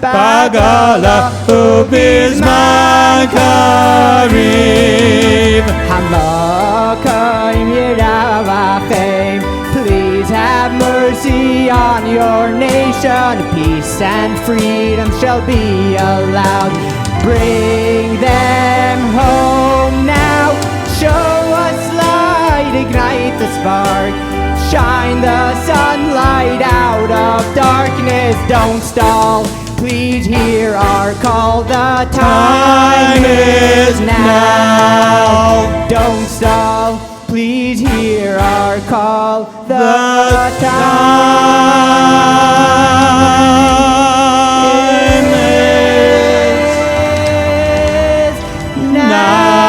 bagala u'bizman karev. Hamakim Yeravachem, please have mercy on your nation. Peace and freedom shall be allowed. Bring them home now. Show us light, ignite the spark. Shine the sunlight out of darkness. Don't stall. Please hear our call. The time is now. Don't stall. Please hear our call. The time is now.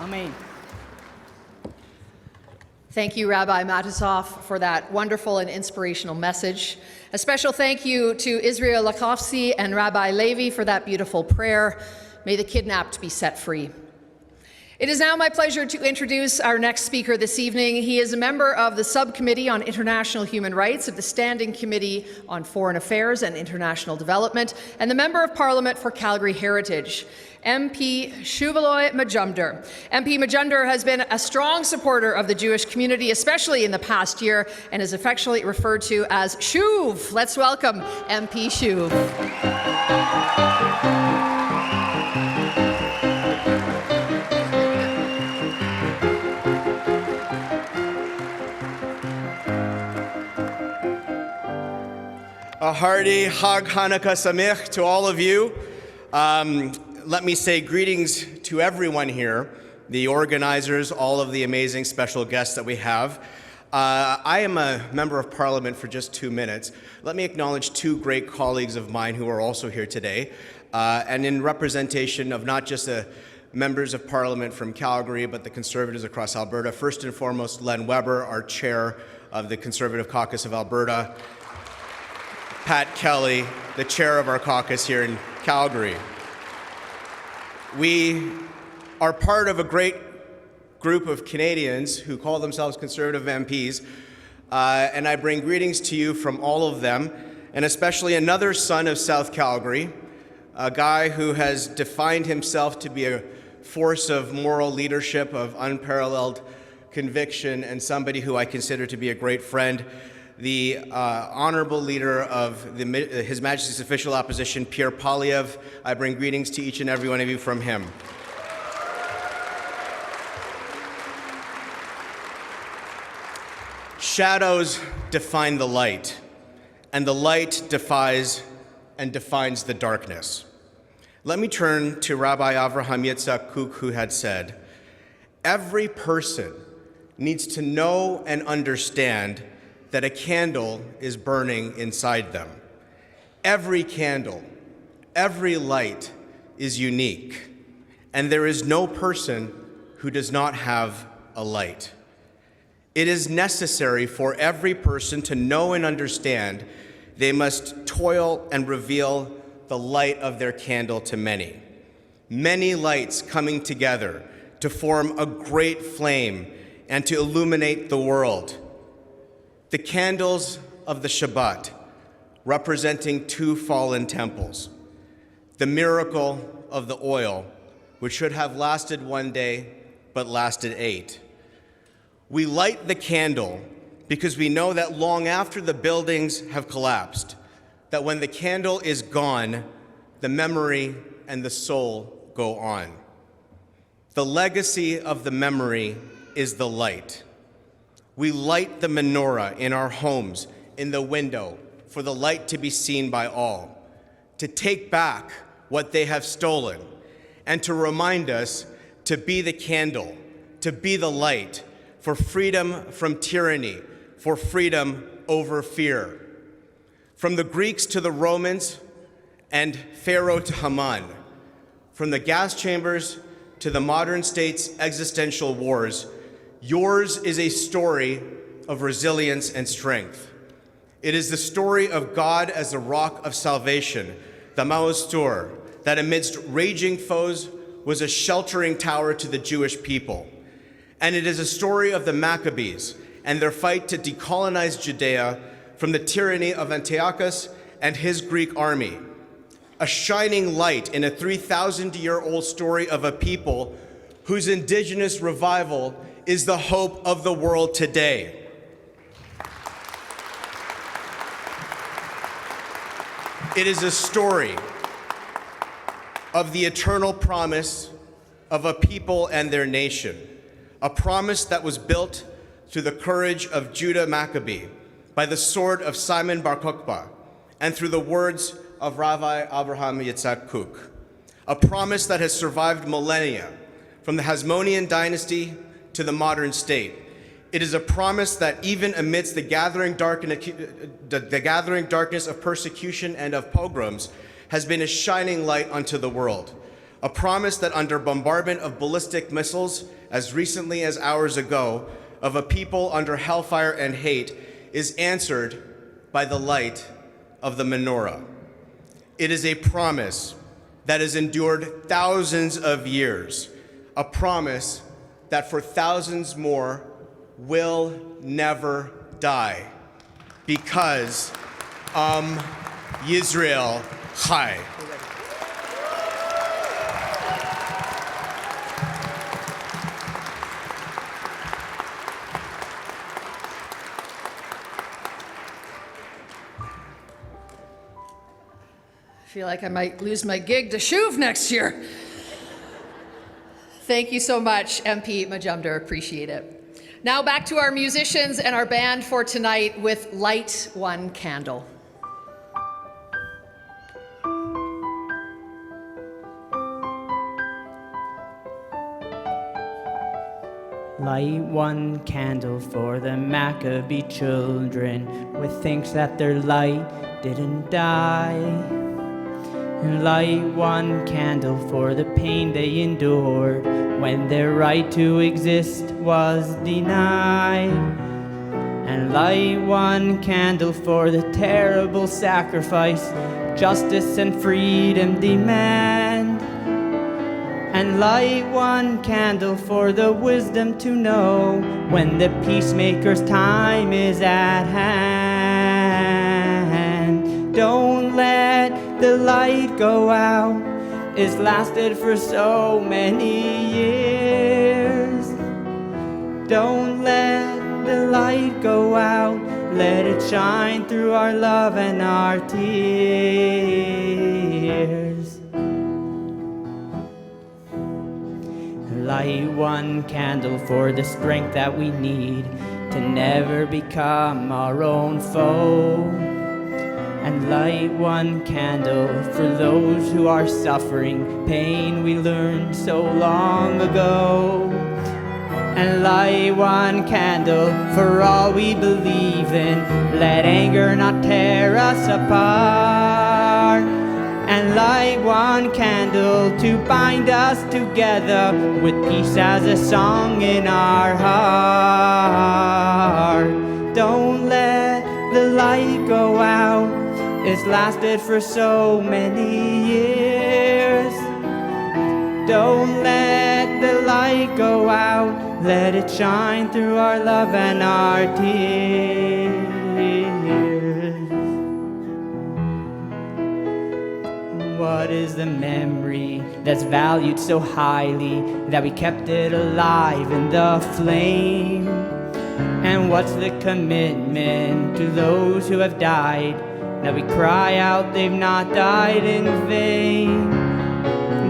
Amen. Thank you, Rabbi Matisoff, for that wonderful and inspirational message. A special thank you to Israel Lakovsky and Rabbi Levi for that beautiful prayer. May the kidnapped be set free. It is now my pleasure to introduce our next speaker this evening. He is a member of the Subcommittee on International Human Rights of the Standing Committee on Foreign Affairs and International Development, and the Member of Parliament for Calgary Heritage, MP Shuvaloy Majumder. MP Majumder has been a strong supporter of the Jewish community, especially in the past year, and is affectionately referred to as Shuv. Let's welcome MP Shuv. A hearty Hag Hanukkah Sameach to all of you. Let me say greetings to everyone here, the organizers, all of the amazing special guests that we have. I am a member of Parliament for just 2 minutes. Let me acknowledge two great colleagues of mine who are also here today, and in representation of not just the members of Parliament from Calgary, but the Conservatives across Alberta. First and foremost, Len Weber, our chair of the Conservative Caucus of Alberta. Pat Kelly, the chair of our caucus here in Calgary. We are part of a great group of Canadians who call themselves Conservative MPs, and I bring greetings to you from all of them, and especially another son of South Calgary, a guy who has defined himself to be a force of moral leadership, of unparalleled conviction, and somebody who I consider to be a great friend, the honorable leader of His Majesty's official opposition, Pierre Poilievre. I bring greetings to each and every one of you from him. Shadows define the light, and the light defies and defines the darkness. Let me turn to Rabbi Avraham Yitzhak Kook, who had said, every person needs to know and understand that a candle is burning inside them. Every candle, every light is unique, and there is no person who does not have a light. It is necessary for every person to know and understand they must toil and reveal the light of their candle to many. Many lights coming together to form a great flame and to illuminate the world. The candles of the Shabbat, representing 2 fallen temples. The miracle of the oil, which should have lasted 1 day, but lasted 8. We light the candle because we know that long after the buildings have collapsed, that when the candle is gone, the memory and the soul go on. The legacy of the memory is the light. We light the menorah in our homes, in the window, for the light to be seen by all, to take back what they have stolen, and to remind us to be the candle, to be the light, for freedom from tyranny, for freedom over fear. From the Greeks to the Romans and Pharaoh to Haman, From the gas chambers to the modern state's existential wars, yours is a story of resilience and strength. It is the story of God as the rock of salvation, the Maostur, that amidst raging foes was a sheltering tower to the Jewish people. And it is a story of the Maccabees and their fight to decolonize Judea from the tyranny of Antiochus and his Greek army. A shining light in a 3,000-year-old story of a people whose indigenous revival is the hope of the world today. It is a story of the eternal promise of a people and their nation, a promise that was built through the courage of Judah Maccabee, by the sword of Simon Bar Kokhba, and through the words of Rabbi Abraham Yitzhak Kook, a promise that has survived millennia, from the Hasmonean dynasty to the modern state. It is a promise that even amidst the gathering darkness of persecution and of pogroms has been a shining light unto the world. A promise that under bombardment of ballistic missiles, as recently as hours ago, of a people under hellfire and hate, is answered by the light of the menorah. It is a promise that has endured thousands of years, a promise that for thousands more will never die, because Yisrael Chai. I feel like I might lose my gig to Shuv next year. Thank you so much, MP Majumder. Appreciate it. Now back to our musicians and our band for tonight with Light One Candle. Light one candle for the Maccabee children with thanks that their light didn't die. And light one candle for the pain they endured when their right to exist was denied. And light one candle for the terrible sacrifice justice and freedom demand. And light one candle for the wisdom to know when the peacemaker's time is at hand. Don't let the light go out. It's lasted for so many years. Don't let the light go out. Let it shine through our love and our tears. Light one candle for the strength that we need to never become our own foe. And light one candle for those who are suffering pain we learned so long ago. And light one candle for all we believe in. Let anger not tear us apart. And light one candle to bind us together with peace as a song in our heart. Don't let the light go out. It's lasted for so many years. Don't let the light go out. Let it shine through our love and our tears. What is the memory that's valued so highly that we kept it alive in the flame? And what's the commitment to those who have died that we cry out they've not died in vain?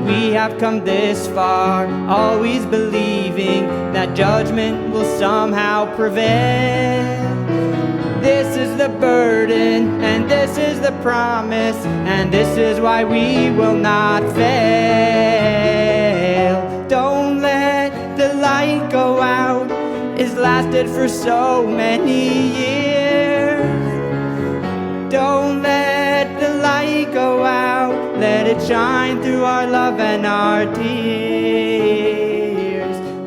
We have come this far, always believing that judgment will somehow prevail. This is the burden, and this is the promise, and this is why we will not fail. Don't let the light go out. It's lasted for so many years. Don't let the light go out. Let it shine through our love and our our tears.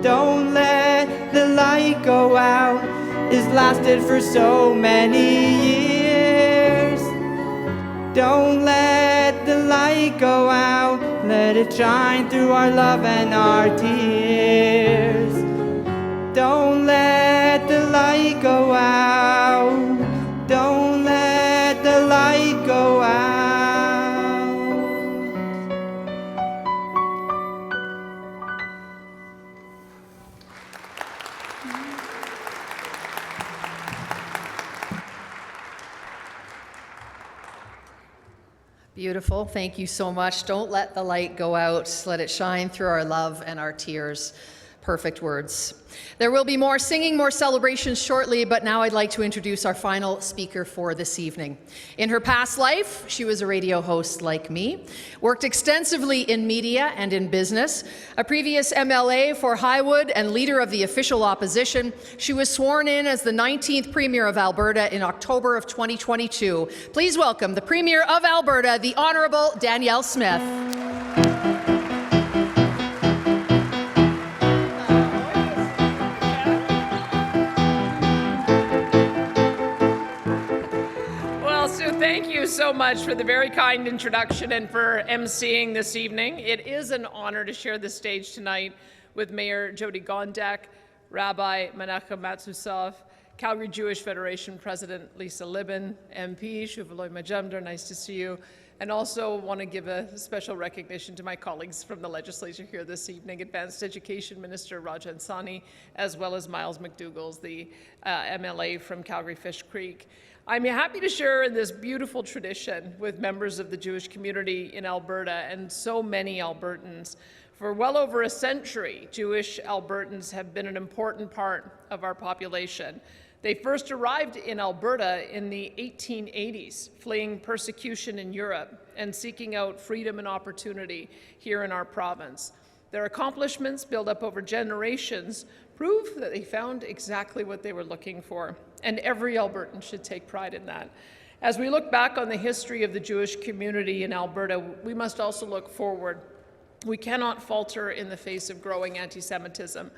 Don't let the light go out. It's lasted for so many years. Don't let the light go out. Let it shine through our love and our tears. Don't let the light go out. Don't let the light go out. Beautiful. Thank you so much. Don't let the light go out. Let it shine through our love and our tears. Perfect words. There will be more singing, more celebrations shortly, but now I'd like to introduce our final speaker for this evening. In her past life, she was a radio host like me, worked extensively in media and in business. A previous MLA for Highwood and leader of the official opposition, she was sworn in as the 19th Premier of Alberta in October of 2022. Please welcome the Premier of Alberta, the Honourable Danielle Smith. Thank you so much for the very kind introduction and for emceeing this evening. It is an honor to share the stage tonight with Mayor Jody Gondek, Rabbi Menachem Matsusov, Calgary Jewish Federation President Lisa Libin, MP Shuvaloi Majumder, nice to see you. And also want to give a special recognition to my colleagues from the legislature here this evening, Advanced Education Minister Rajan Sani, as well as Miles McDougall, the MLA from Calgary Fish Creek. I'm happy to share in this beautiful tradition with members of the Jewish community in Alberta and so many Albertans. For well over a century, Jewish Albertans have been an important part of our population. They first arrived in Alberta in the 1880s, fleeing persecution in Europe and seeking out freedom and opportunity here in our province. Their accomplishments, built up over generations, prove that they found exactly what they were looking for, and every Albertan should take pride in that. As we look back on the history of the Jewish community in Alberta, we must also look forward. We cannot falter in the face of growing anti-Semitism.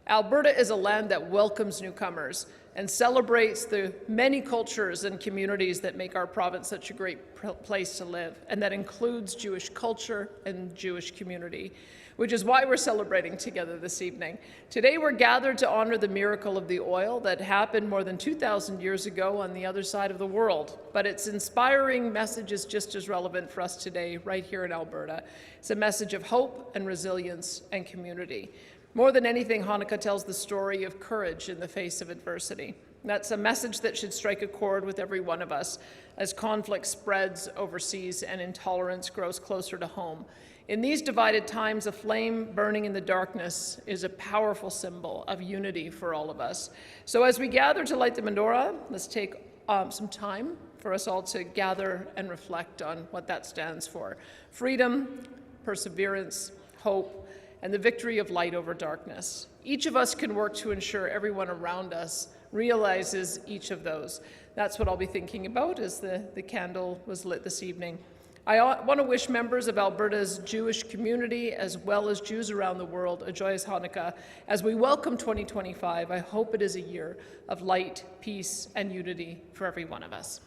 Alberta is a land that welcomes newcomers and celebrates the many cultures and communities that make our province such a great place to live, and that includes Jewish culture and Jewish community, which is why we're celebrating together this evening. Today we're gathered to honor the miracle of the oil that happened more than 2,000 years ago on the other side of the world. But its inspiring message is just as relevant for us today, right here in Alberta. It's a message of hope and resilience and community. More than anything, Hanukkah tells the story of courage in the face of adversity. That's a message that should strike a chord with every one of us as conflict spreads overseas and intolerance grows closer to home. In these divided times, a flame burning in the darkness is a powerful symbol of unity for all of us. So as we gather to light the menorah, let's take some time for us all to gather and reflect on what that stands for. Freedom, perseverance, hope, and the victory of light over darkness. Each of us can work to ensure everyone around us realizes each of those. That's what I'll be thinking about as the candle was lit this evening. I want to wish members of Alberta's Jewish community, as well as Jews around the world, a joyous Hanukkah. As we welcome 2025, I hope it is a year of light, peace, and unity for every one of us.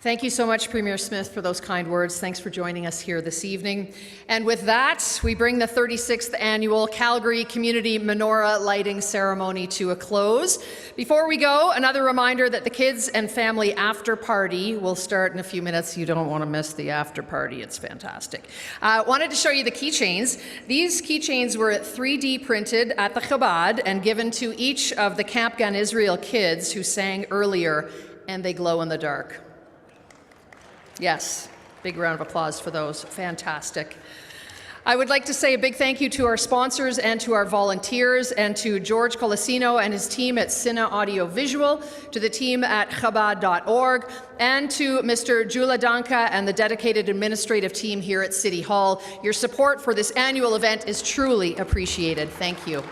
Thank you so much, Premier Smith, for those kind words. Thanks for joining us here this evening. And with that, we bring the 36th annual Calgary Community Menorah Lighting Ceremony to a close. Before we go, another reminder that the kids and family after party will start in a few minutes. You don't want to miss the after party. It's fantastic. Wanted to show you the keychains. These keychains were 3D printed at the Chabad and given to each of the Camp Gan Israel kids who sang earlier, and they glow in the dark. Yes, big round of applause for those. Fantastic. I would like to say a big thank you to our sponsors and to our volunteers and to George Colasino and his team at Cine Audio Visual, to the team at Chabad.org, and to Mr. Jula Danka and the dedicated administrative team here at City Hall. Your support for this annual event is truly appreciated. Thank you.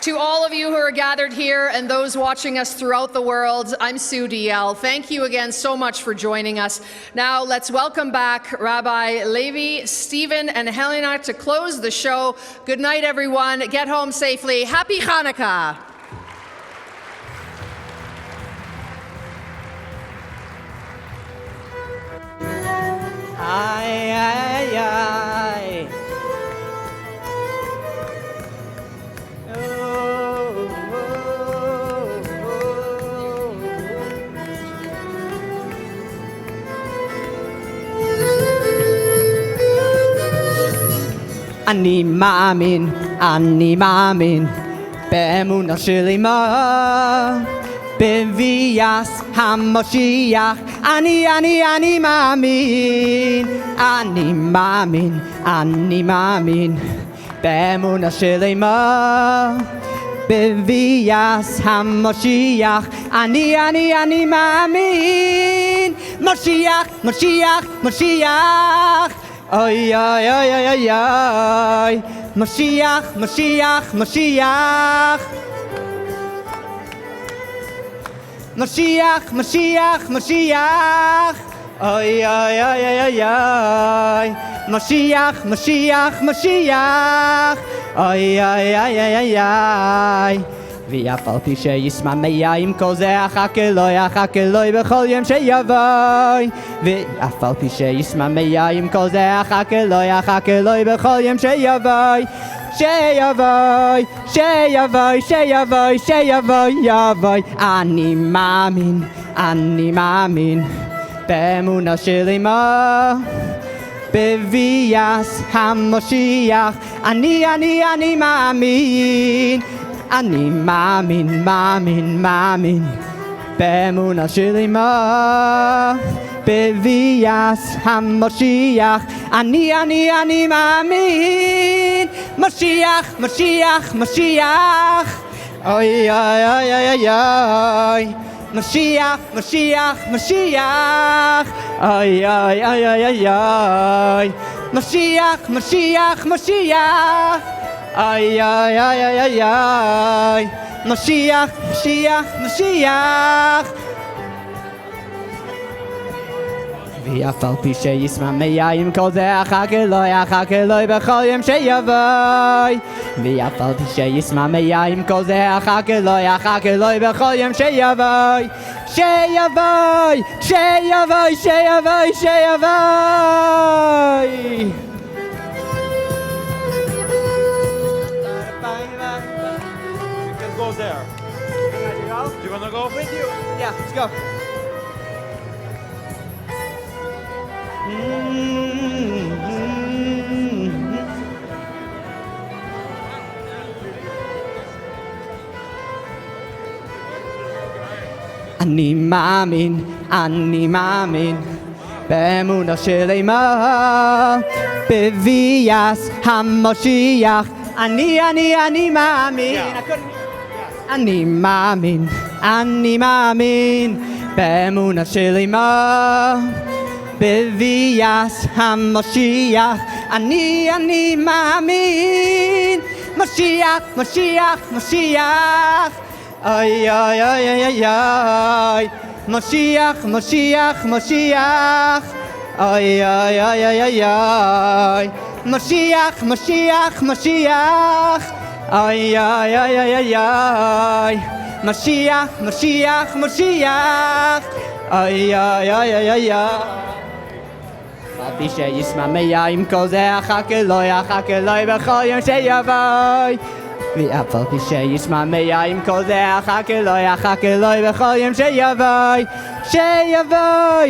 To all of you who are gathered here and those watching us throughout the world, I'm Sue DL. Thank you again so much for joining us. Now let's welcome back Rabbi Levi, Stephen, and Helena to close the show. Good night, everyone. Get home safely. Happy Hanukkah. Ay, ay, ay. אני מאמין באמונה שלמה בביאת המשיח. אני מאמין באמונה שלמה בביאת המשיח. אני מאמין משיח אוי אוי אוי אוי אוי אוי משיח משיח משיח משיח משיח משיח אוי אוי אוי אוי אוי אוי משיח משיח משיח אוי אוי אוי אוי אוי אוי ואף על פי שישמע עם כל זה אחק אלוהי בכל יום שיבוא. ואף על פי שישמע עם כל זה אחק אלוהי בכל יום שיבוא. שיבוא. אני מאמין באמונה שלמה בביאת המשיח. אני מאמין באמונה שלמה בביאת המשיח. אני מאמין משיח אוי אוי אוי אוי אוי משיח אוי אוי אוי אוי אוי משיח ay ay ay ay ay ay Mashiach ואף על פי שישמע עם כל זה אחק אלוהי בכל יום שיבוא. ואף על פי שישמע עם כל זה אחק אלוהי בכל יום שיבוא. שיבוא Go there. Do you want to go? With you. Yeah, let's go. אני מאמין באמונה שלמה בביאת המשיח. אני מאמין באמונה שלמה בביאת המשיח. אני מאמין משיח אוי אוי אוי אוי אוי משיח אוי אוי אוי אוי אוי אוי משיח ay ay ay ay ay ay Mashiach ay ay ay ay ay ay אף פי שישמע עם כל זה אחק אלוהי בכל יום שיבוא. ואף על פי שישמע עם כל זה אחק אלוהי בכל יום שיבוא. שיבוא